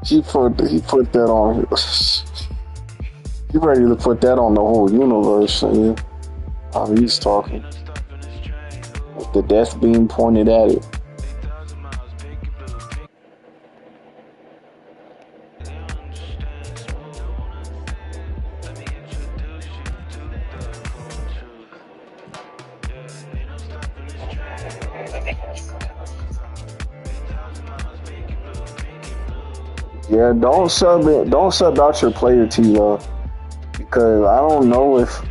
He put that on. You ready to put that on the whole universe? And how he's talking with the death beam pointed at it. Yeah, don't sub out your player T though, because I don't know if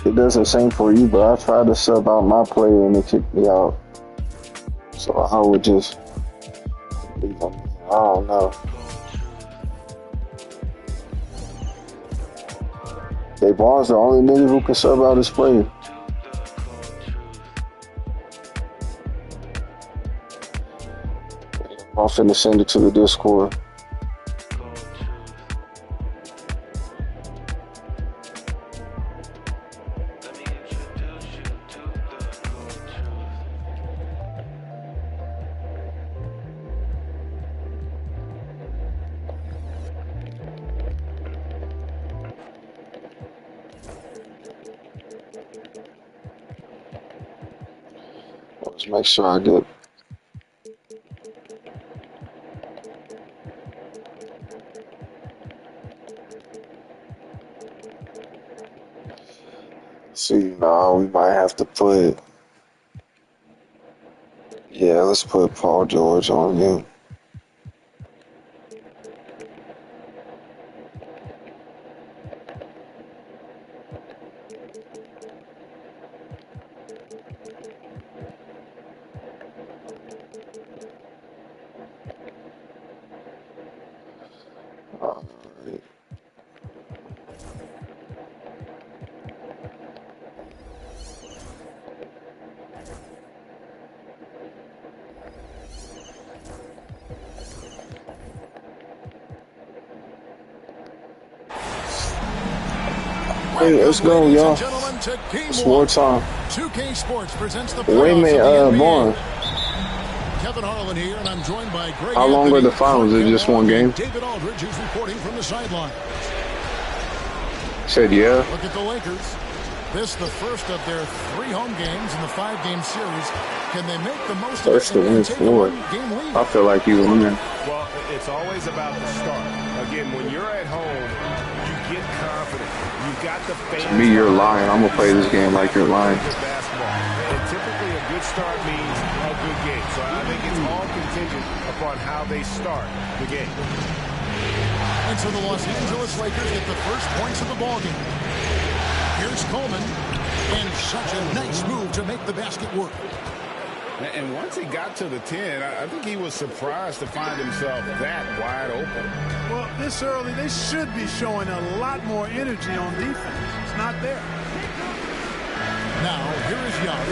it does the same for you, but I tried to sub out my player and it kicked me out. So I would just leave them. I don't know. Devon's the only nigga who can sub out his player. I'm finna send it to the Discord. Let's make sure I get. See, now we might have to put. Yeah, let's put Paul George on him. Alright. Hey, let's go, y'all. It's wartime. 2K Sports presents the Wait a minute, Vaughn. Kevin Harlan here, and I'm joined by Greg. How long are the finals? Is it just one game? David Aldridge is reporting from the sideline. Said yeah. Look at the Lakers. This the first of their 3 home games in the 5-game series. Can they make the most of it? First to win 4. I feel like he's winning. Well, it's always about the start. Again, when you're at home, you get confident. You've got the fans. To me, you're lying. I'm gonna play this game like you're lying. And typically, a good start means a good game. So I think it's all contingent upon how they start the game. And so the Los Angeles Lakers get the first points of the ballgame. Here's Coleman, and such a nice move to make the basket work. And once he got to the 10, I think he was surprised to find himself that wide open. Well, this early, they should be showing a lot more energy on defense. It's not there. Now, here is Young.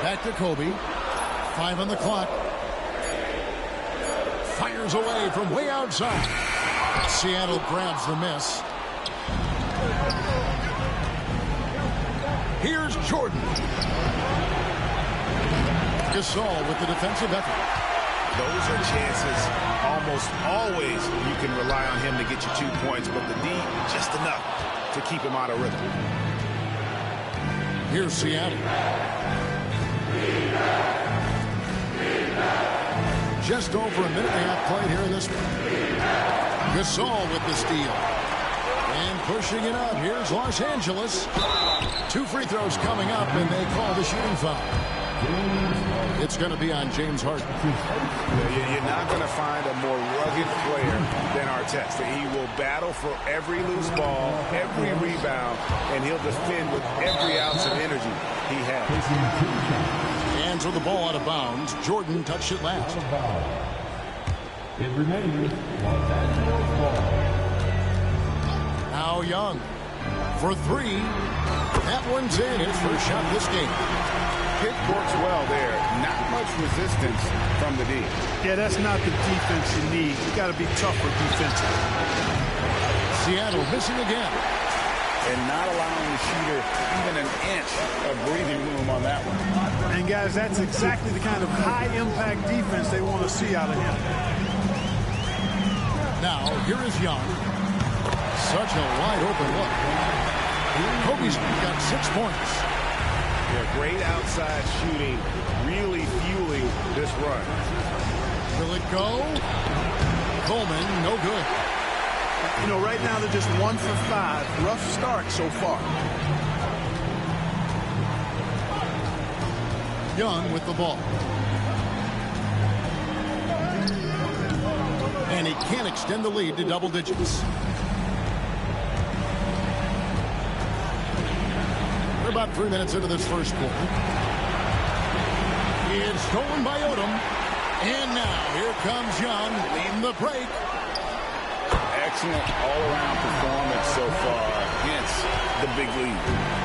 Back to Kobe. 5 on the clock. Fires away from way outside. Seattle grabs the miss. Here's Jordan. Gasol with the defensive effort. Those are chances almost always you can rely on him to get you 2 points, but the D, just enough to keep him out of rhythm. Here's Seattle. Just over a minute and a half played here in this one. Gasol with the steal. And pushing it up. Here's Los Angeles. 2 free throws coming up, and they call the shooting foul. It's going to be on James Harden. You're not going to find a more rugged player than Artest. He will battle for every loose ball, every rebound, and he'll defend with every ounce of energy he has. Hands with the ball out of bounds. Jordan touched it last. It remains Los Angeles ball. Now Young for 3. That one's in. His first shot this game. Pick works well there. Not much resistance from the D. Yeah, that's not the defense you need. You got to be tougher defensively. Seattle missing again. And not allowing the shooter even an inch of breathing room on that one. And, guys, that's exactly the kind of high-impact defense they want to see out of him. Now, here is Young. Such a wide-open look. Kobe's got 6 points. Yeah, great outside shooting, really fueling this run. Will it go? Coleman, no good. You know, right now they're just 1 for 5. Rough start so far. Young with the ball. And he can't extend the lead to double digits. We're about 3 minutes into this first quarter. It's stolen by Odom. And now here comes Young leading the break. Excellent all-around performance so far against the big lead.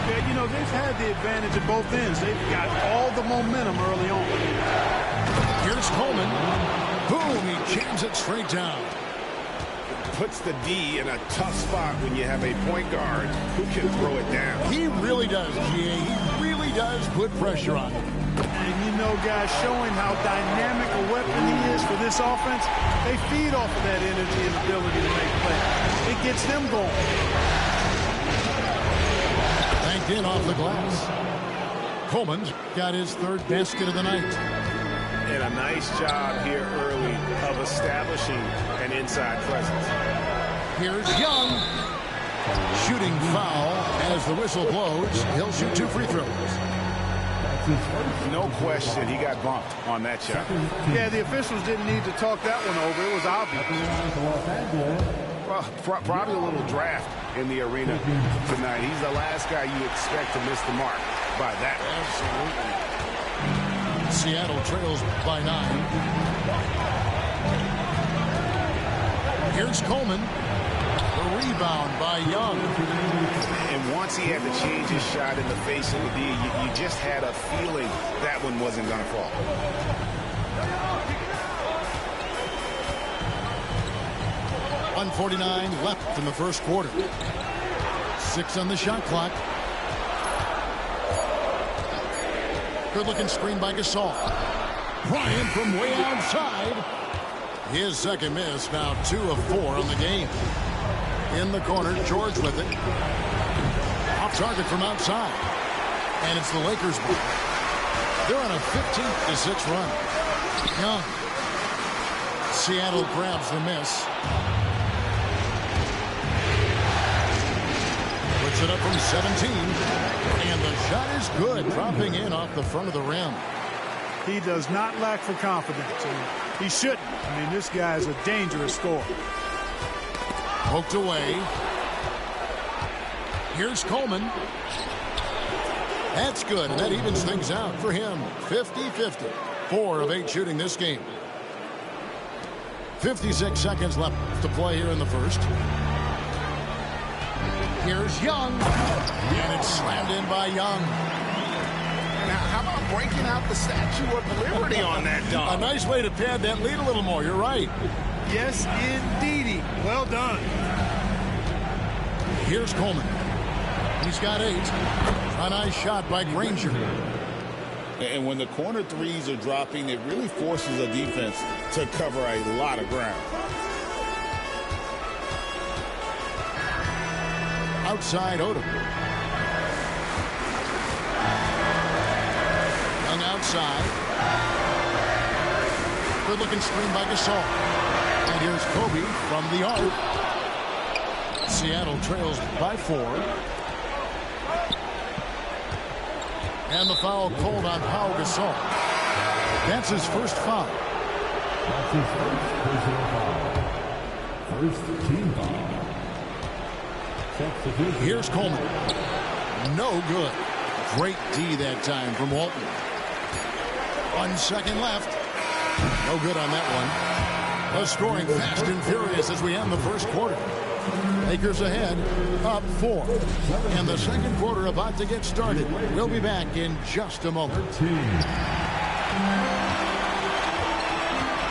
Yeah, you know, they've had the advantage at both ends. They've got all the momentum early on. Here's Coleman. Boom, he jams it straight down. Puts the D in a tough spot when you have a point guard who can throw it down. He really does, G.A. He really does put pressure on him. And you know, guys, showing how dynamic a weapon he is for this offense, they feed off of that energy and ability to make plays. It gets them going. Banked in off the glass. Coleman's got his 3rd basket of the night. And a nice job here early of establishing an inside presence. Here's Young. Shooting foul as the whistle blows. He'll shoot 2 free throws. No question, he got bumped on that shot. Yeah, the officials didn't need to talk that one over. It was obvious. Well, probably a little draft in the arena tonight. He's the last guy you expect to miss the mark by that. Absolutely. Seattle trails by 9. Here's Coleman. The rebound by Young. And once he had to change his shot in the face of the D, you just had a feeling that one wasn't going to fall. 1:49 left in the first quarter. 6 on the shot clock. Good-looking screen by Gasol. Bryant from way outside. His second miss, now 2 of 4 on the game. In the corner, George with it. Off target from outside. And it's the Lakers' ball. They're on a 15-6 run. Young. Seattle grabs the miss. Puts it up from 17. And the shot is good, dropping in off the front of the rim. He does not lack for confidence. And he shouldn't. I mean, this guy is a dangerous scorer. Poked away. Here's Coleman. That's good, and that evens things out for him. 50-50. 4 of 8 shooting this game. 56 seconds left to play here in the first. Here's Young. And it's slammed in by Young. Now, how about breaking out the Statue of Liberty on that dunk? A nice way to pad that lead a little more. You're right. Yes, indeedy. Well done. Here's Coleman. He's got 8. A nice shot by Granger. And when the corner threes are dropping, it really forces a defense to cover a lot of ground. Outside Odom. Young outside. Good looking screen by Gasol. And here's Kobe from the arc. Seattle trails by 4. And the foul called on Pau Gasol. That's his first foul. That's his first personal foul. First team foul. Here's Coleman. No good. Great D that time from Walton. 1 second left. No good on that one. The scoring fast and furious as we end the first quarter. Lakers ahead, up 4. And the second quarter about to get started. We'll be back in just a moment.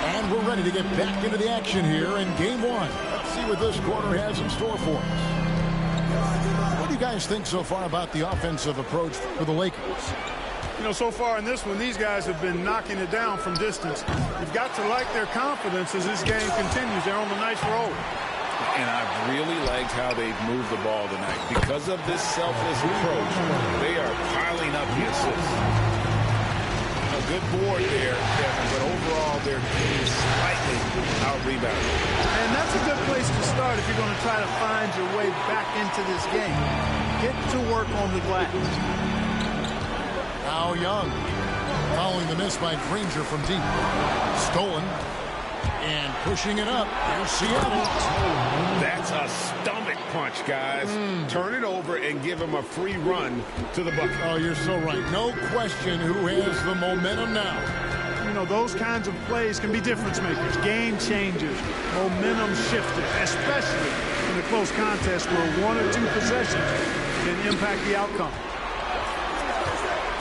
And we're ready to get back into the action here in Game 1. Let's see what this quarter has in store for us. What do you guys think so far about the offensive approach for the Lakers? You know, so far in this one, these guys have been knocking it down from distance. You've got to like their confidence as this game continues. They're on a nice roll. And I've really liked how they've moved the ball tonight. Because of this selfless approach, they are piling up the assists. A good board there, Kevin, but overall their team is slightly out-rebounded. And that's a good place to start if you're going to try to find your way back into this game. Get to work on the glass. Now Young, following the miss by Granger from deep. Stolen. And pushing it up. Here's Seattle. That's a stomach punch, guys. Turn it over and give him a free run to the bucket. Oh, you're so right. No question who has the momentum now. You know, those kinds of plays can be difference makers, game changers, momentum shifters, especially in a close contest where one or two possessions can impact the outcome.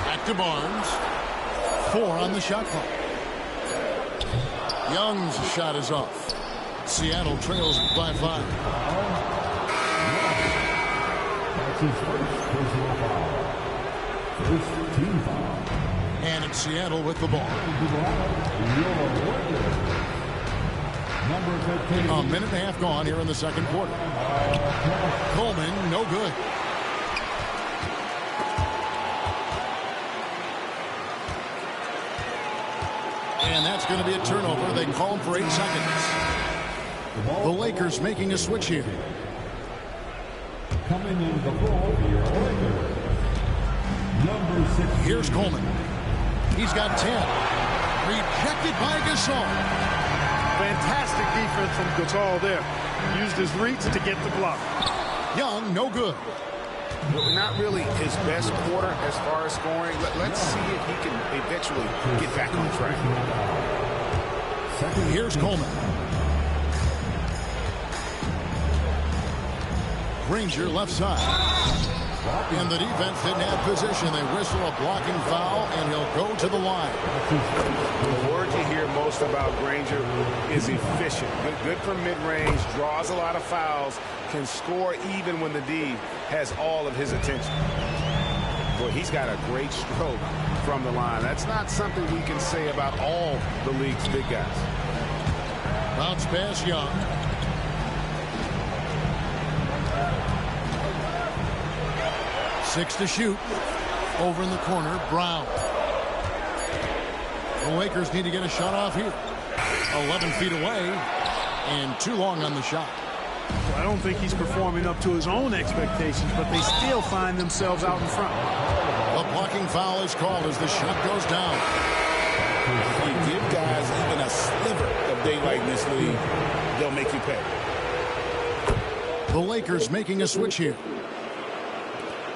Back to Barnes. 4 on the shot clock. Young's shot is off. Seattle trails by 5. That's his first personal foul. First team foul. And it's Seattle with the ball. Number 15. A minute and a half gone here in the second quarter. Coleman, no good. And that's going to be a turnover. They call him for 8 seconds. The Lakers making a switch here. Coming in the ball for your Lakers. Number 6. Here's Coleman. He's got 10. Rejected by Gasol. Fantastic defense from Gasol there. Used his reach to get the block. Young, no good. Not really his best quarter as far as scoring. Let's see if he can eventually get back on track. Here's Coleman. Granger left side. And the defense didn't have position. They whistle a blocking foul, and he'll go to the line. The word you hear most about Granger is efficient. Good from mid-range, draws a lot of fouls, can score even when the D has all of his attention. Boy, he's got a great stroke from the line. That's not something we can say about all the league's big guys. Bounce pass, Young. Six to shoot. Over in the corner, Brown. The Lakers need to get a shot off here. 11 feet away, and too long on the shot. Well, I don't think he's performing up to his own expectations, but they still find themselves out in front. A blocking foul is called as the shot goes down. If you give guys even a sliver of daylight in this league, they'll make you pay. The Lakers making a switch here.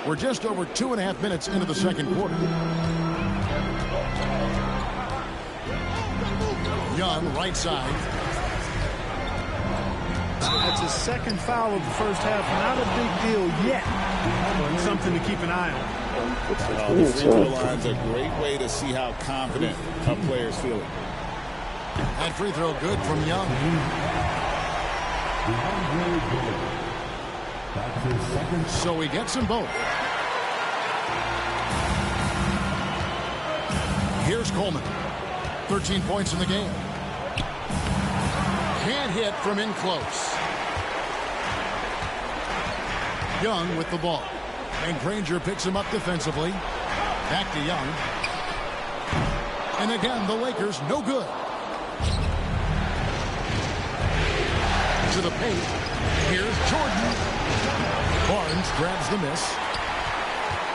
We're just over 2.5 minutes into the second quarter. Young, right side. That's his second foul of the first half. Not a big deal yet, but something to keep an eye on. The free throw line's a great way to see how confident a player's feeling. That free throw good from Young. So he gets them both. Here's Coleman. 13 points in the game. Can't hit from in close. Young with the ball. And Granger picks him up defensively. Back to Young. And again, the Lakers no good. To the paint. Here's Jordan. Barnes grabs the miss.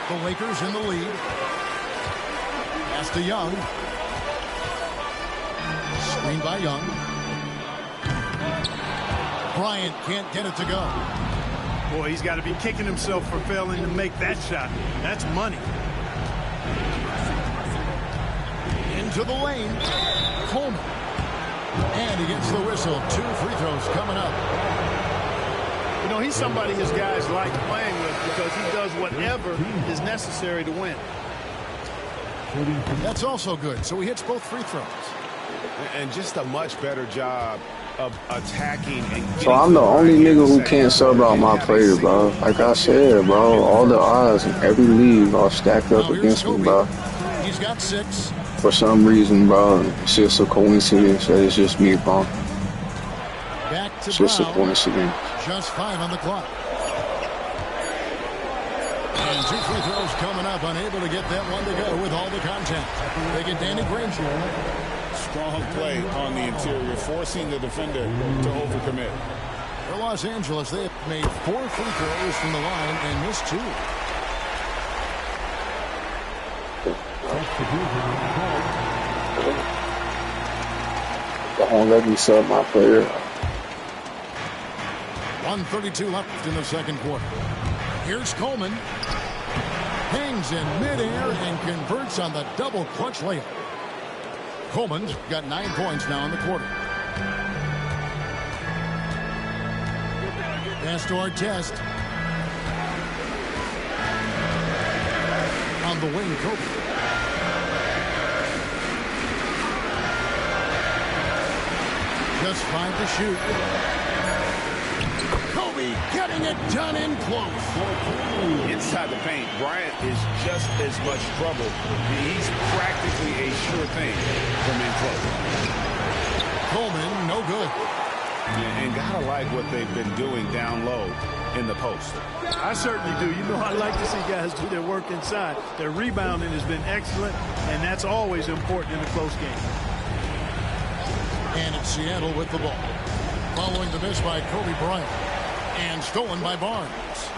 The Lakers in the lead. Pass to Young. Screen by Young. Bryant can't get it to go. Boy, he's got to be kicking himself for failing to make that shot. That's money. Into the lane. Coleman. And he gets the whistle. 2 free throws coming up. You know, he's somebody his guys like playing with because he does whatever is necessary to win. That's also good. So he hits both free throws. And just a much better job of attacking and So I'm the only nigga who can't sub out my player, bro. Like I said, bro, all the odds in every league are stacked up against me, bro. He's got 6. For some reason, bro, it's just a coincidence that it's just me, bro. Back to It's just a Brown. coincidence. Just 5 on the clock. And 2 free throws coming up. Unable to get that one to go with all the contact. They get Danny Granger. Strong play on the interior, forcing the defender to overcommit. For Los Angeles, they have made 4 free throws from the line and missed 2. Don't let me sub my player. 1:32 left in the second quarter. Here's Coleman. Hangs in midair and converts on the double clutch layup. Coleman's got 9 points now in the quarter. Pass to Artest. On the wing, Kobe. Just 5 to shoot. Kobe getting it done in close. Inside the paint, Bryant is just as much trouble. He's practically a sure thing from in close. Coleman, no good. And gotta like what they've been doing down low in the post. I certainly do. You know, I like to see guys do their work inside. Their rebounding has been excellent, and that's always important in a close game. And it's Seattle with the ball. Following the miss by Kobe Bryant. And stolen by Barnes.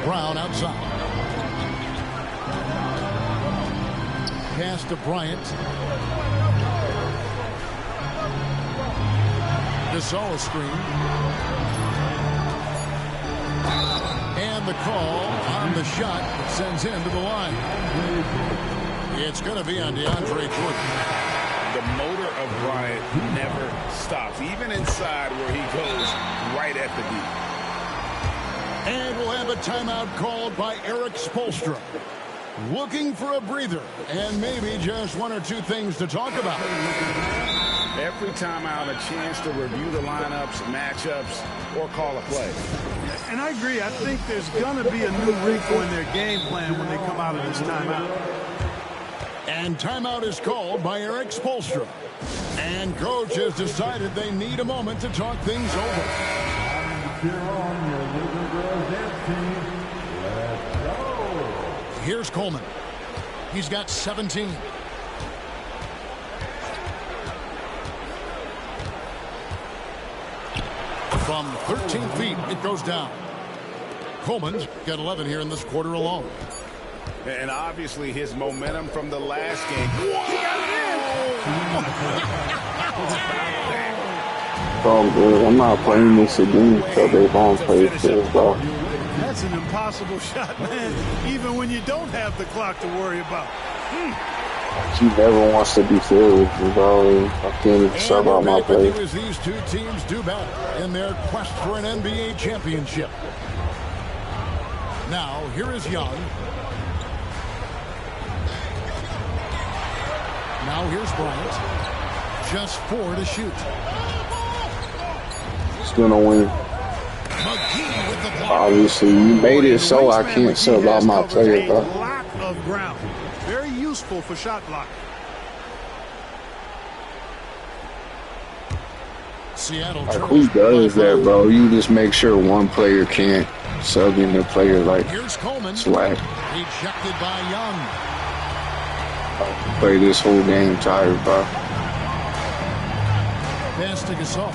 Brown outside. Pass to Bryant. Gasol screen. And the call on the shot that sends him to the line. It's going to be on DeAndre Jordan. The motor of Bryant never stops, even inside where he goes right at the D. And we'll have a timeout called by Eric Spoelstra. Looking for a breather and maybe just 1 or 2 things to talk about. Every timeout, a chance to review the lineups, matchups, or call a play. And I agree. I think there's going to be a new wrinkle in their game plan when they come out of this timeout. And timeout is called by Eric Spoelstra. And coach has decided they need a moment to talk things over. Here's Coleman. He's got 17. From 13 feet, it goes down. Coleman's got 11 here in this quarter alone. And obviously his momentum from the last game. He got it in! Oh, dude, I'm not playing this again until they don't play this, bro. That's an impossible shot, man, even when you don't have the clock to worry about. He never wants to be filled with me, bro. I can't even sub out my play. As these 2 teams do battle in their quest for an NBA championship. Now, here is Young. Now here's Bryant. Just 4 to shoot. He's gonna win. McGee with the block. Obviously, you made it so I can't sub out my player, bro. A lot of ground. Very useful for shot block. Seattle. Like, who does that, bro? You just make sure one player can't sub in the player like Here's Coleman. slack. Ejected by Young. Play this whole game tired, bro. Pass to Gasol.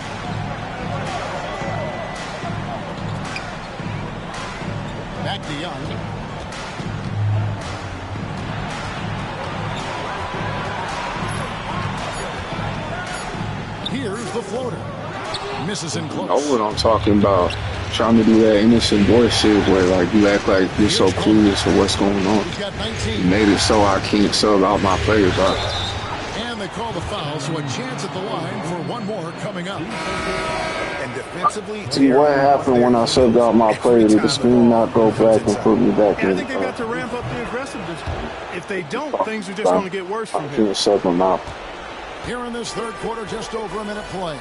Back to Young. Here's the floater. Misses in close. Know what I'm talking about. Trying to do that innocent boy shit where like you act like you're so clueless for what's going on. He's got 19. You made it so I can't sub out my players, bro. And they call the foul, so a chance at the line for one more coming up. And defensively, See what happened when I subbed out my player? Did the screen not go back and put me back Yeah, I in? think they got to ramp up the aggressiveness. If they don't, things are just going to get worse I from here. couldn't sub them out. Here in this third quarter, just over a minute play.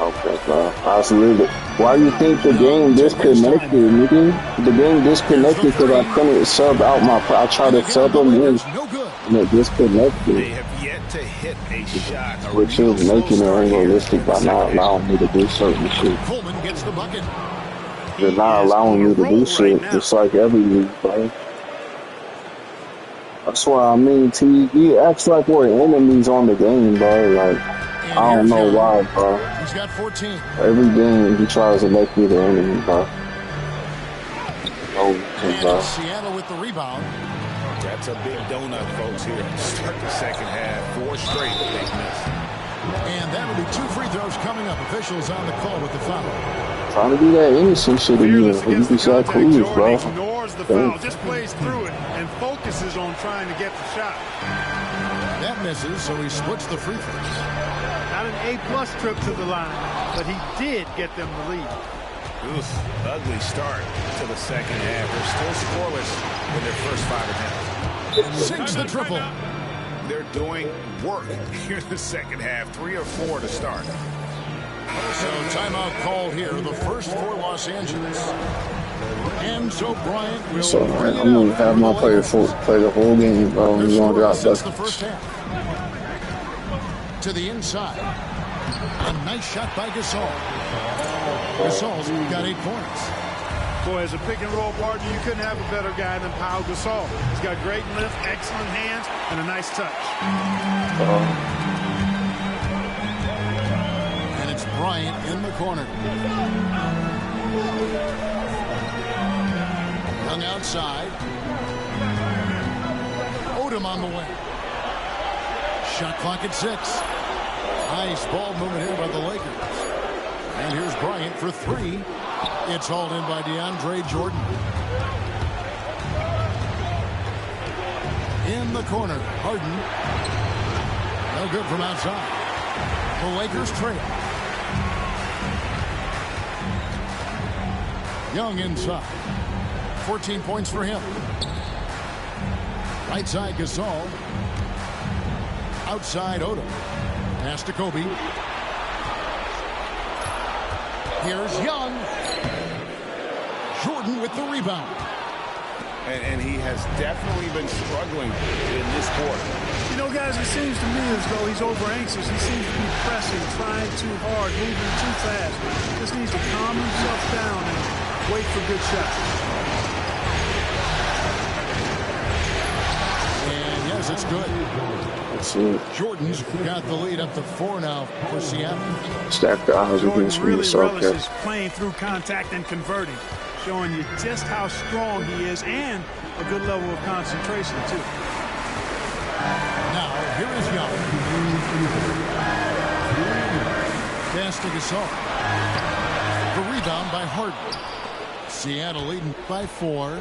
Okay, bro. I was literally. Why do you think the Young game taking his disconnected, time here. nigga? The game Here's the disconnected because I three. couldn't sub out my. I tried And to again, sub the them in, Lakers, no good. and it disconnected. They have yet to hit a shot, a Which real is slow making it start here unrealistic in the by second not half. allowing me to do certain shit. Coleman gets the bucket. They're He not is on allowing a me to do roll right shit. now. It's like every league, bro. That's why I mean, T. He acts like we're enemies on the game, bro. Like And I don't here's know Young. why, bro. He's got 14. Every game he tries to make me the enemy, bro. No reason, And bro. it's Seattle with the rebound. That's a big donut, folks, here. Start the second half. 4 straight they missed. And that'll be 2 free throws coming up. Officials on the call with the foul. Trying to do that innocent shit again. Fearless You against the can say contact. cool, Jordan bro. ignores the foul, just plays through it, and focuses on trying to get the shot. That misses, so he splits the free throws. Not an A-plus trip to the line, but he did get them the lead. Oof, ugly start to the second half. They're still scoreless in their first 5 attempts. Sinks the triple. They're doing work here in the second half. 3 or 4 to start. So timeout called here, the first for Los Angeles. And so Bryant will So bring it I'm gonna out have for my the players Lakers. play the whole game, bro. They're We're gonna drop scoreless since the buckets. first half. To the inside. A nice shot by Gasol. Gasol's got 8 points. Boy, as a pick-and-roll partner, you couldn't have a better guy than Pau Gasol. He's got great lift, excellent hands, and a nice touch. And it's Bryant in the corner. Young outside. Odom on the wing. Shot clock at 6. Nice ball movement here by the Lakers. And here's Bryant for 3. It's hauled in by DeAndre Jordan. In the corner, Harden. No good from outside. The Lakers trail. Young inside. 14 points for him. Right side, Gasol. Outside, Odom. Pass to Kobe. Here's Young. Jordan with the rebound. And he has definitely been struggling in this quarter. You know, guys, it seems to me as though he's over-anxious. He seems to be pressing, trying too hard, moving too fast. Just needs to calm himself down and wait for good shots. And yes, it's good. That's it. Jordan's got the lead up to 4 now for Seattle. Stack the eyes Jordan against me, really it's okay. relishes playing through contact and converting, showing you just how strong he is and a good level of concentration, too. Now, here is Young. Pass to Gasol. The rebound by Harden. Seattle leading by 4.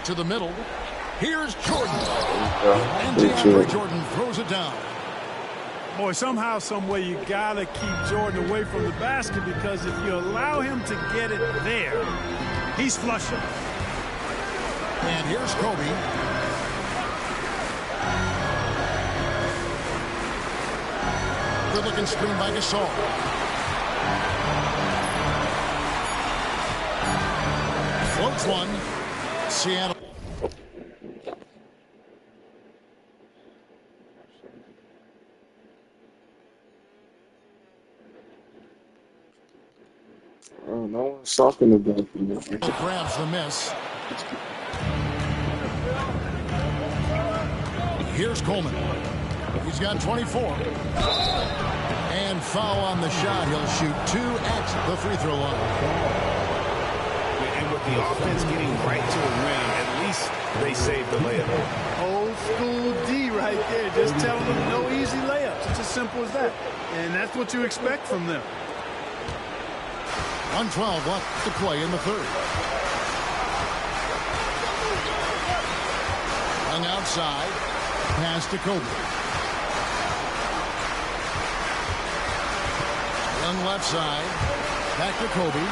To the middle. Here's Jordan. And DeAndre Jordan throws it down. Boy, somehow, some way, you got to keep Jordan away from the basket, because if you allow him to get it there, he's flushing. And here's Kobe. Good looking screen by Gasol. Floats one. Seattle. Oh, no one's talking about you. Grabs the miss. Here's Coleman. He's got 24. And foul on the shot. He'll shoot 2 at the free throw line. And with the offense getting right to the rim, at least they saved the layup. Old school D right there, just telling them no easy layups. It's as simple as that. And that's what you expect from them. 1:12 left to play in the third. Young outside. Pass to Kobe. Young left side. Back to Kobe.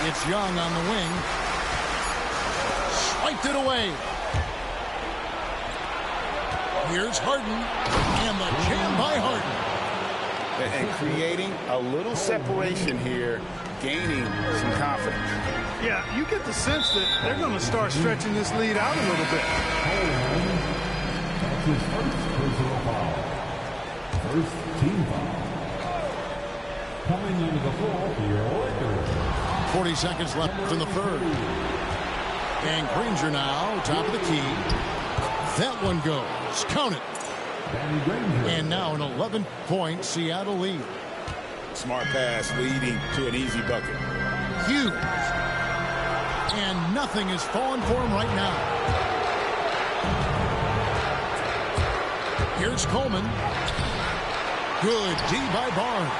It's Young on the wing. Swiped it away. Here's Harden. And the jam by Harden. and creating a little separation here, gaining some confidence. Yeah, you get the sense that they're going to start stretching this lead out a little bit. That's his first personal foul. First team foul. Coming into the floor for your Lakers. 40 seconds left in the third. And Granger now, top of the key. That one goes. Count it. And now an 11-point Seattle lead. Smart pass leading to an easy bucket. Huge. And nothing is falling for him right now. Here's Coleman. Good D by Barnes.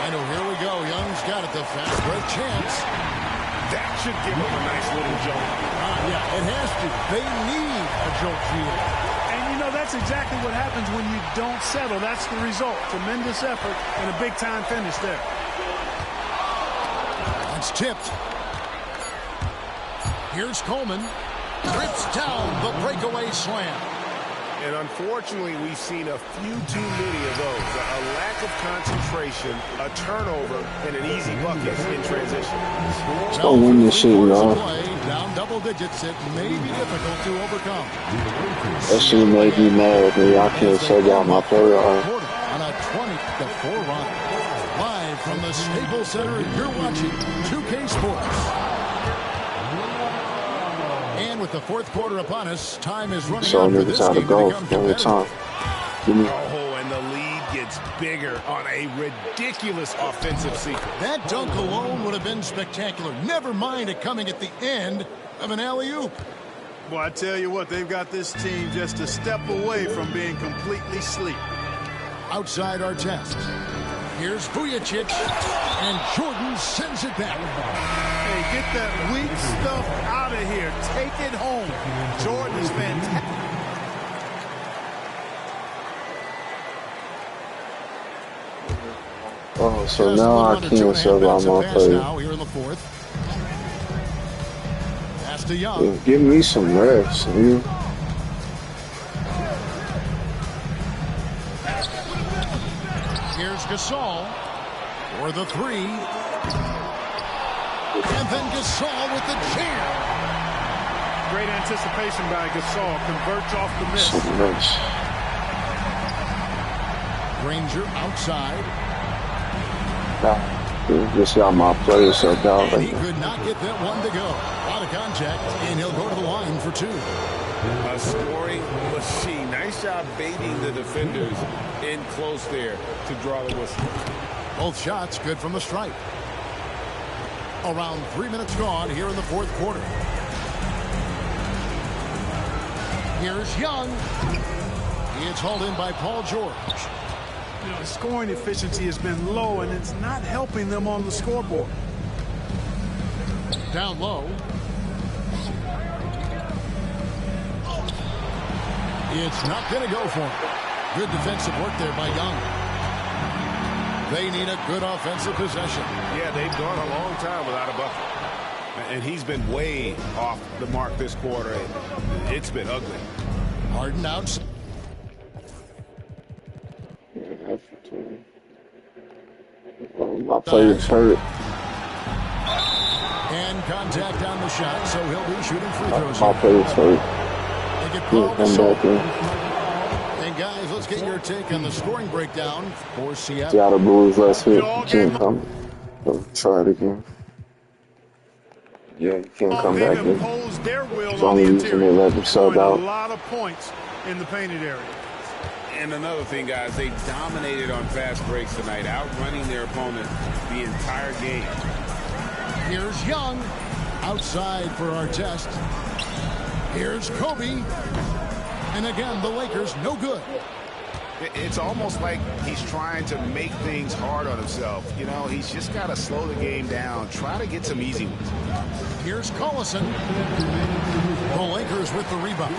And oh, here we go. Young's got it. The fast break chance. That should give him a nice little jolt. Yeah, it has to. They need a jolt here. And, you know, that's exactly what happens when you don't settle. That's the result. Tremendous effort and a big-time finish there. It's tipped. Here's Coleman. Trips down the breakaway slam. And unfortunately, we've seen a few too many of those. A lack of concentration, a turnover, and an easy bucket in transition. Let's go win this shit, y'all. Down double digits, it may be difficult to overcome. That shit made me mad, man. I can't say y'all my player. On a 20-4 run. Live from the Staples Center, you're watching 2K Sports. And with the fourth quarter upon us, time is running out for this game to become competitive. Oh, and the lead gets bigger on a ridiculous offensive sequence. That dunk alone would have been spectacular. Never mind it coming at the end of an alley-oop. Well, I tell you what, they've got this team just a step away from being completely asleep. Outside our test. Here's Vujicic, and Jordan sends it back. Hey, get that weak stuff out of here. Take it home. Jordan is fantastic. Oh, so now I can't sub out my player. Now here in the fourth. Pass to Young. Give me some rest, man. Here's Gasol for the three. And then Gasol with the jam. Great anticipation by Gasol. Converts off the miss. Some rest. Granger outside. Just got my player subbed out. And he could not get that one to go. Out of contact, and he'll go to the line for two. A scoring machine. Nice job baiting the defenders in close there to draw the whistle. Both shots good from the stripe. Around 3 minutes gone here in the fourth quarter. Here's Young. It's hauled in by Paul George. You know, scoring efficiency has been low, and it's not helping them on the scoreboard. Down low. It's not going to go for him. Good defensive work there by Young. They need a good offensive possession. Yeah, they've gone a long time without a bucket. And he's been way off the mark this quarter. It's been ugly. Harden out. My player's hurt. And contact on the shot, so he'll be shooting free throws. My player's hurt. They get He'll come back in. And guys, let's get your take on the scoring breakdown for Seattle. Seattle Blues last week. You can't come. Try it again. Yeah, you can't come back in. As long as you can let them sub out. A lot of points in the painted area. And another thing, guys, they dominated on fast breaks tonight, outrunning their opponent the entire game. Here's Young outside for our test. Here's Kobe. And again, the Lakers no good. It's almost like he's trying to make things hard on himself. You know, he's just got to slow the game down, try to get some easy ones. Here's Collison. The Lakers with the rebound.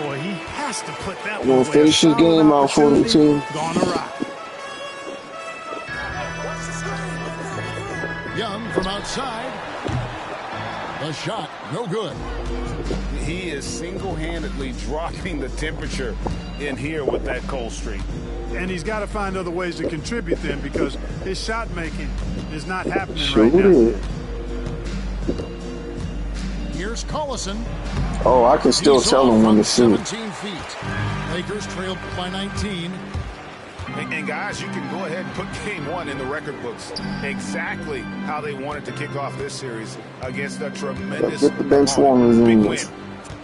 Boy, he has to put that I'm gonna finish his game out for the team. Gonna rock. Young from outside. The shot, no good. He is single-handedly dropping the temperature in here with that cold streak. And he's got to find other ways to contribute then, because his shot making is not happening right now. Here's Collison. Oh, I can still tell him when to shoot. 17 feet. Lakers trailed by 19. And guys, you can go ahead and put game one in the record books. Exactly how they wanted to kick off this series against a tremendous Get the bench warmers big in. win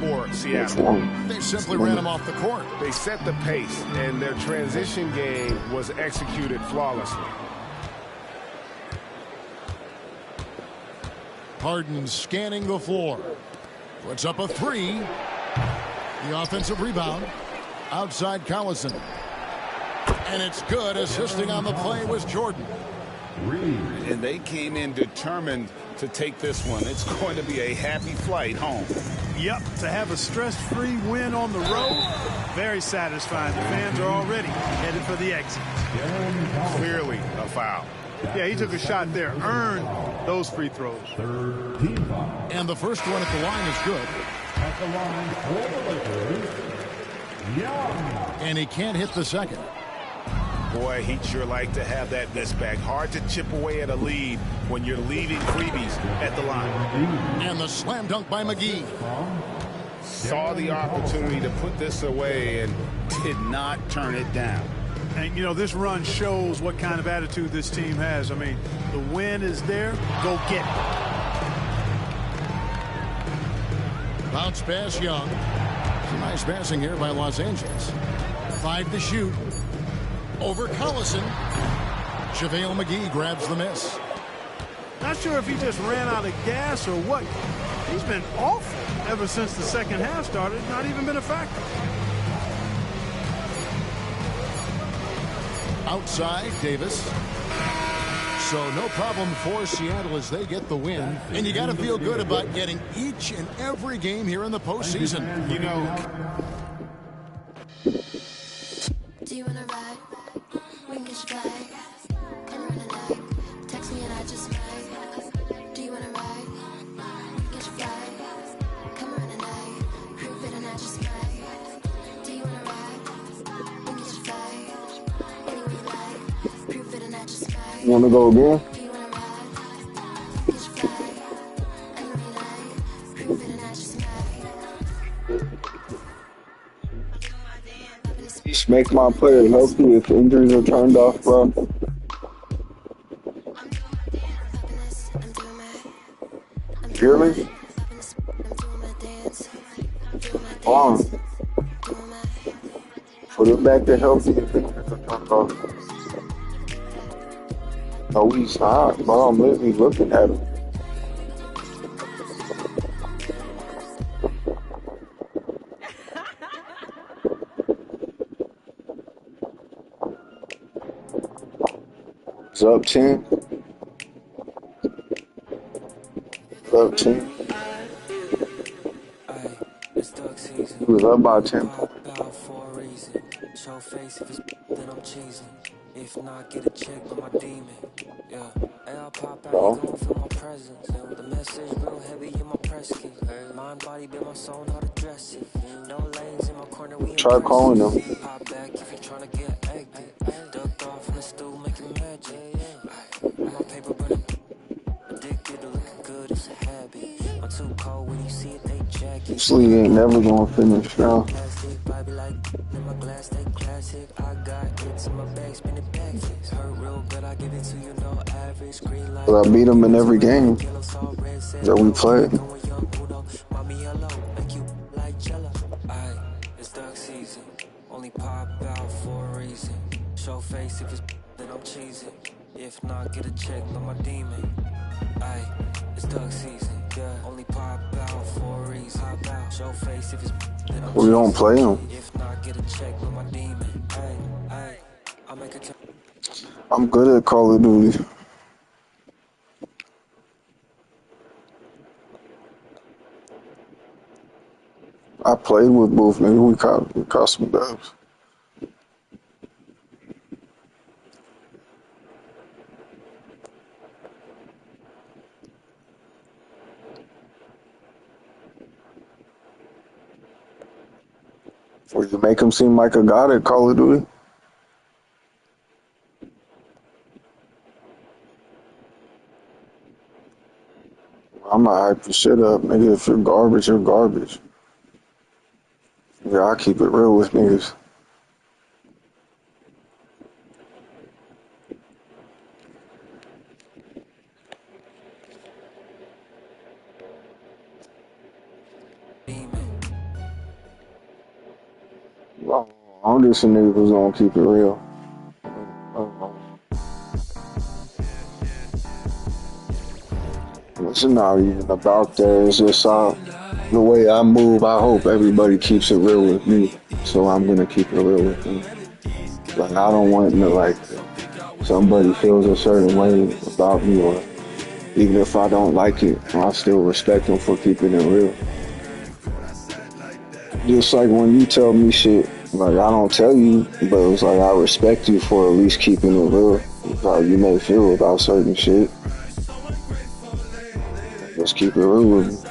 for Seattle. They simply ran him off the court. They set the pace, and their transition game was executed flawlessly. Harden scanning the floor. Puts up a three. The offensive rebound. Outside Collison. And it's good. Assisting on the play was Jordan. And they came in determined to take this one. It's going to be a happy flight home. Yep, to have a stress-free win on the road, very satisfying. The fans are already headed for the exit. Clearly a foul. Yeah, he took a shot there, earned those free throws. And the first one at the line is good. At the line for the Lakers, Young. And he can't hit the second. Boy, he'd sure like to have that miss back. Hard to chip away at a lead when you're leaving freebies at the line. And the slam dunk by McGee. Saw the opportunity to put this away and did not turn it down. And, you know, this run shows what kind of attitude this team has. I mean, the win is there. Go get it. Bounce pass, Young. Some nice passing here by Los Angeles. 5 to shoot. Over Collison. JaVale McGee grabs the miss. Not sure if he just ran out of gas or what. He's been awful ever since the second half started. Not even been a factor. Outside, Davis. So no problem for Seattle as they get the win. And you got to feel good about getting each and every game here in the postseason. You know, do you wanna ride? We can get you fly. Come run tonight. Text me and I just might. Do you wanna ride? We can get you fly. Come run tonight. Prove it and I just might. Do you wanna ride? We can get you fly. Anywhere you like. Prove it and I just might. You want to go again? Do you wanna ride? We can get you fly. Anywhere you like. Prove it and I just might. Just make my player healthy if injuries are turned off, bro. Hear me? On. Put it back to healthy if injuries are turned off. No, he's not, bro. I'm literally looking at him. It's up 10. It's up 10. He was up by 10 points. Show face if it's then I'm cheesing. If not, get a check by my demon. Yeah, hey, I'll pop out, No. going for my presence. The message real heavy in my press key. Mind, body, build my soul, how to dress it. No lanes in my corner, we Try calling them. Pop back if you're trying to get active. Ducked off in the stool, making magic. My paper burning. Addicted to looking good, it's a habit. I'm too cold when you see it, they jacket. This league ain't never gonna finish, bro. Plastic, Bobby like in my glass, they classic. I got it in my bag, spin it back. Hurt real good, I give it to you, no average. Green light. But I beat him in every game that we played. Mommy, hello, make you like jello. Aye, it's duck season. Only pop out for a reason. Show face if it's then I'm cheesing. If not, get a check by my demon. Aye, it's duck season. Yeah, only pop out for a reason. Pop out, show face if it's then I'm We don't play him. If not, get a check by my demon. Aye, aye, I'll make a check. I'm good at Call of Duty. I played with both, nigga. We caught some dubs. Would you make him seem like a god at Call of Duty? I'm gonna hype your shit up, nigga. If you're garbage, you're garbage. Yeah, I keep it real with niggas. Well, I'm just a nigga who's gonna keep it real. It's not even about that. It's just the way I move. I hope everybody keeps it real with me. So I'm gonna keep it real with them. Like I don't want to like somebody feels a certain way about me, or even if I don't like it, I still respect them for keeping it real. Just like when you tell me shit, like I don't tell you, but it's like I respect you for at least keeping it real. How you may feel about certain shit. Just keep it real with me.